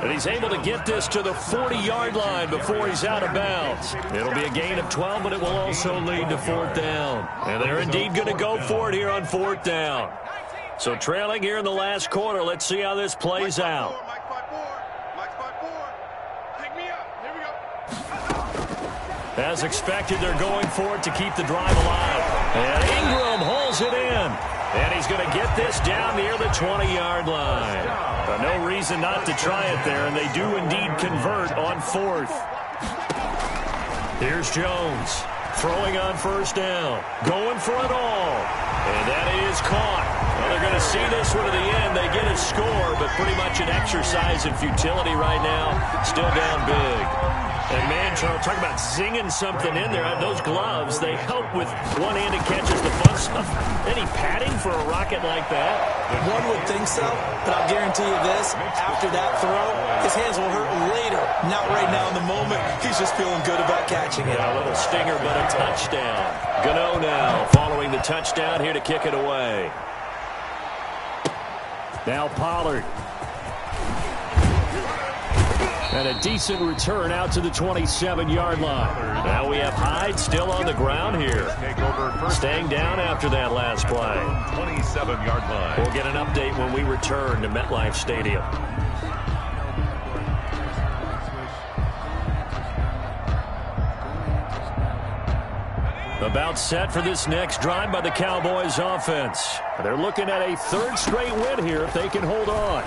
And he's able to get this to the 40-yard line before he's out of bounds. It'll be a gain of 12, but it will also lead to 4th down. And they're indeed going to go for it here on 4th down. So trailing here in the last quarter, let's see how this plays out. As expected, they're going for it to keep the drive alive. And Ingram holds it in. And he's going to get this down near the 20-yard line. But no reason not to try it there, and they do indeed convert on 4th. Here's Jones throwing on 1st down, going for it all. And that is caught. Well, they're going to see this one to the end. They get a score, but pretty much an exercise in futility right now. Still down big. And, man, Charles, talk about zinging something in there. Those gloves, they help with one-handed catches, the fun stuff. Any padding for a rocket like that? One would think so, but I'll guarantee you this. After that throw, his hands will hurt later. Not right now in the moment. He's just feeling good about catching it. Yeah, a little stinger, but a touchdown. Gano now following the touchdown here to kick it away. Now Pollard. And a decent return out to the 27-yard line. Now we have Hyde still on the ground here. Staying down after that last play. 27-yard line. We'll get an update when we return to MetLife Stadium. About set for this next drive by the Cowboys offense. They're looking at a third straight win here if they can hold on.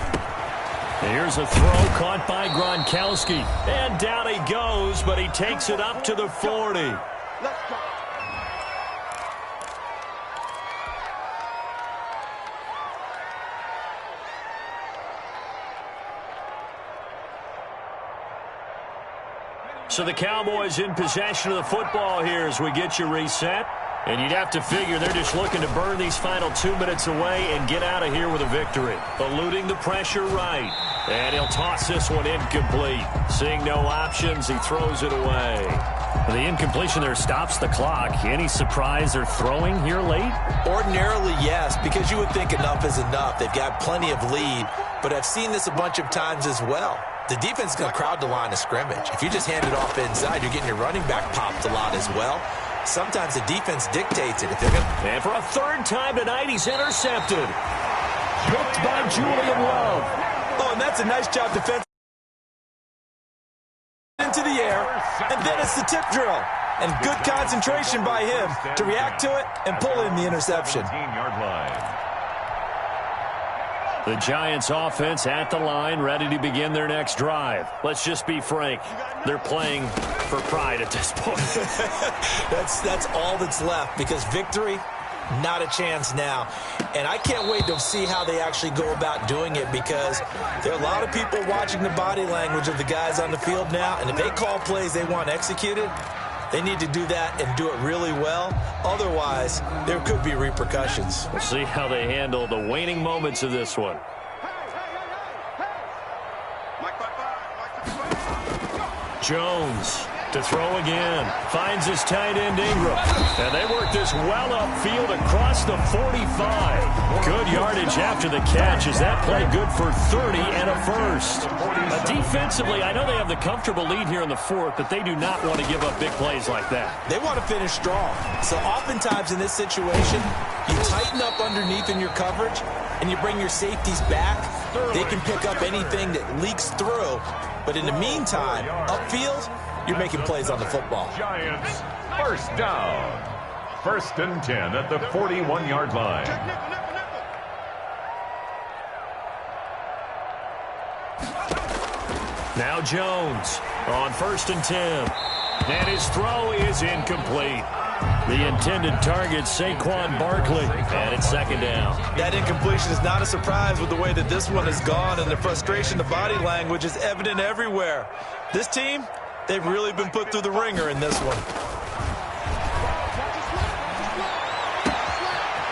Here's a throw caught by Gronkowski. And down he goes, but he takes it up to the 40. Let's go. So the Cowboys in possession of the football here as we get you reset. And you'd have to figure they're just looking to burn these final 2 minutes away and get out of here with a victory. Eluding the pressure right. And he'll toss this one incomplete. Seeing no options, he throws it away. The incompletion there stops the clock. Any surprise they're throwing here late? Ordinarily, yes, because you would think enough is enough. They've got plenty of lead, but I've seen this a bunch of times as well. The defense is going to crowd the line of scrimmage. If you just hand it off inside, you're getting your running back popped a lot as well. Sometimes the defense dictates it. If they're gonna... And for a third time tonight, he's intercepted. Picked by Julian Love. Oh, and that's a nice job defense. Into the air, and then it's the tip drill. And good concentration by him to react to it and pull in the interception. 17-yard line. The Giants offense at the line, ready to begin their next drive. Let's just be frank. They're playing for pride at this point. That's all that's left, because victory, not a chance now. And I can't wait to see how they actually go about doing it, because there are a lot of people watching the body language of the guys on the field now, and if they call plays they want executed, they need to do that and do it really well. Otherwise, there could be repercussions. We'll see how they handle the waning moments of this one. Jones to throw again. Finds his tight end Ingram. And they work this well upfield across the 45. Good yardage after the catch as that play good for 30 and a first. Defensively, I know they have the comfortable lead here in the fourth, but they do not want to give up big plays like that. They want to finish strong. So oftentimes in this situation, you tighten up underneath in your coverage and you bring your safeties back. They can pick up anything that leaks through. But in the meantime, upfield, you're making plays on the football. Giants, first down. 1st and 10 at the 41-yard line. Now Jones on 1st and 10. And his throw is incomplete. The intended target, Saquon Barkley. And it's 2nd down. That incompletion is not a surprise with the way that this one has gone, and the frustration, the body language is evident everywhere. This team, they've really been put through the ringer in this one.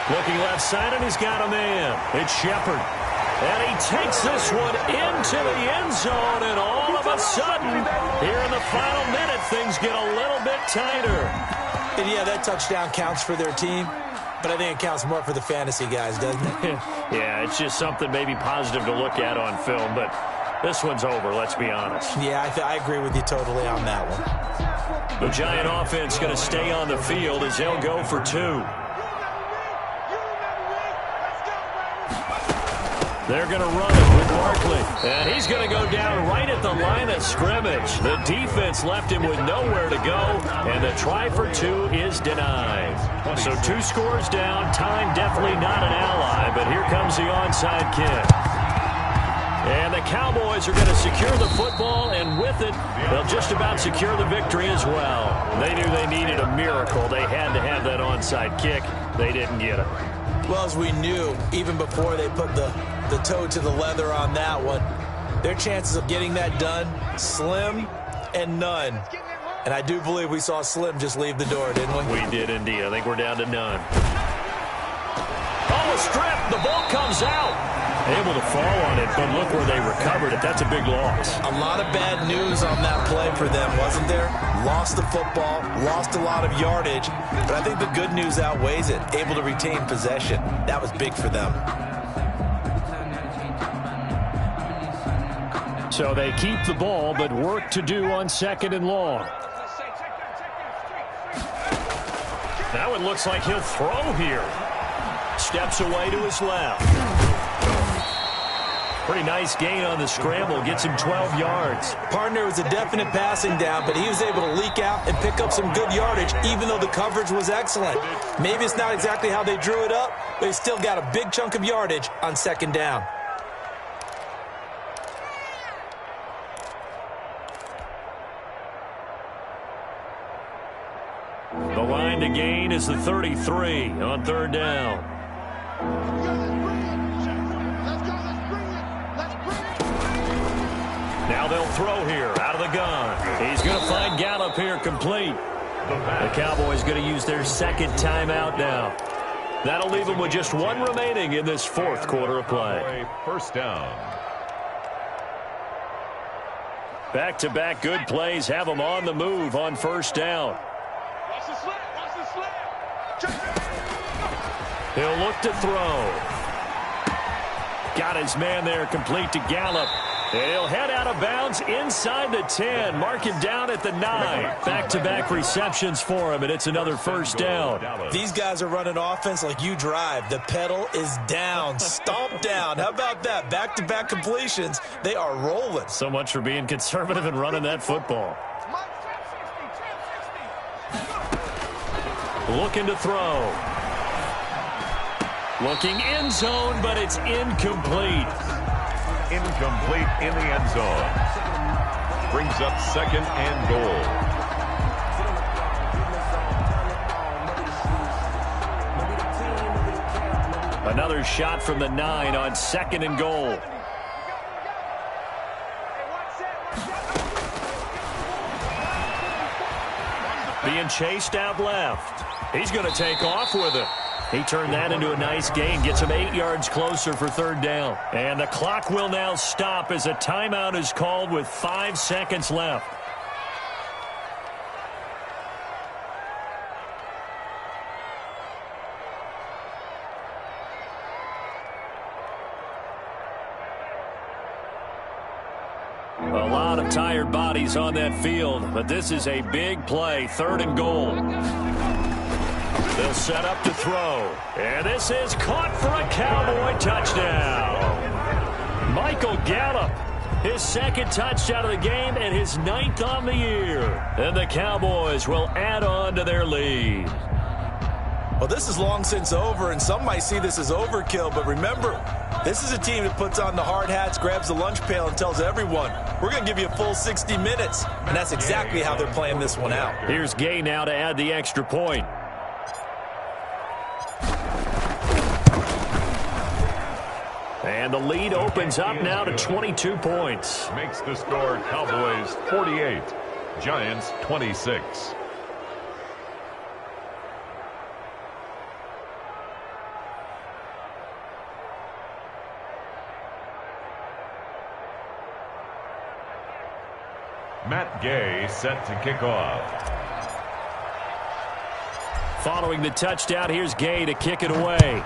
Looking left side, and he's got a man. It's Shepard. And he takes this one into the end zone, and all of a sudden, here in the final minute, things get a little bit tighter. And yeah, that touchdown counts for their team, but I think it counts more for the fantasy guys, doesn't it? Yeah, it's just something maybe positive to look at on film, but this one's over, let's be honest. Yeah, I agree with you totally on that one. The Giant offense going to stay on the field as they'll go for 2. They're going to run it with Barkley. And he's going to go down right at the line of scrimmage. The defense left him with nowhere to go, and the try for 2 is denied. So 2 scores down. Time definitely not an ally, but here comes the onside kick. And the Cowboys are going to secure the football, and with it, they'll just about secure the victory as well. They knew they needed a miracle. They had to have that onside kick. They didn't get it. Well, as we knew, even before they put the toe to the leather on that one, their chances of getting that done, slim and none. And I do believe we saw Slim just leave the door, didn't we? We did indeed. I think we're down to none. Oh, a strip. The ball comes out. Able to fall on it, but look where they recovered it. That's a big loss. A lot of bad news on that play for them, wasn't there? Lost the football, lost a lot of yardage, but I think the good news outweighs it. Able to retain possession. That was big for them. So they keep the ball, but work to do on 2nd and long. Now it looks like he'll throw here. Steps away to his left. Pretty nice gain on the scramble. Gets him 12 yards. Partner was a definite passing down, but he was able to leak out and pick up some good yardage, even though the coverage was excellent. Maybe it's not exactly how they drew it up, but he still got a big chunk of yardage on 2nd down. The line to gain is the 33 on 3rd down. Now they'll throw here out of the gun. He's going to find Gallup here complete. The Cowboys going to use their 2nd timeout now. That'll leave them with just 1 remaining in this 4th quarter of play. 1st down. Back-to-back good plays have them on the move on 1st down. He'll look to throw. Got his man there complete to Gallup. And he'll head out of bounds inside the 10. Mark him down at the 9. Back-to-back receptions for him, and it's another 1st down. These guys are running offense like you drive. The pedal is down, stomp down. How about that? Back-to-back completions. They are rolling. So much for being conservative and running that football. Looking to throw. Looking end zone, but it's incomplete. Incomplete in the end zone. Brings up 2nd and goal. Another shot from the 9 on 2nd and goal. Being chased out left. He's going to take off with it. He turned that into a nice gain. Gets him 8 yards closer for 3rd down. And the clock will now stop as a timeout is called with 5 seconds left. A lot of tired bodies on that field, but this is a big play. 3rd and goal. They'll set up to throw. And this is caught for a Cowboy touchdown. Michael Gallup, his 2nd touchdown of the game and his 9th on the year. And the Cowboys will add on to their lead. Well, this is long since over, and some might see this as overkill, but remember, this is a team that puts on the hard hats, grabs the lunch pail, and tells everyone, we're going to give you a full 60 minutes. And that's exactly how they're playing this one out. Here's Gay now to add the extra point. And the lead opens up now to 22 points. Makes the score Cowboys 48, Giants 26. Matt Gay set to kick off. Following the touchdown, here's Gay to kick it away.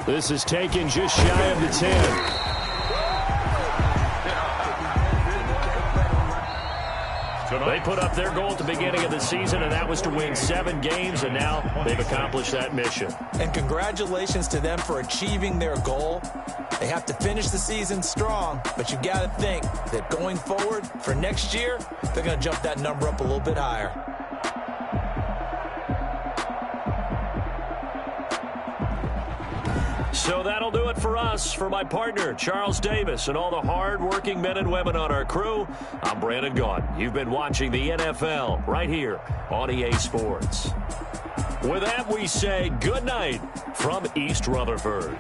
This is taken just shy of the 10. They put up their goal at the beginning of the season, and that was to win 7 games, and now they've accomplished that mission. And congratulations to them for achieving their goal. They have to finish the season strong, but you got to think that going forward for next year, they're going to jump that number up a little bit higher. So that'll do it for us. For my partner, Charles Davis, and all the hard-working men and women on our crew, I'm Brandon Gaudin. You've been watching the NFL right here on EA Sports. With that, we say good night from East Rutherford.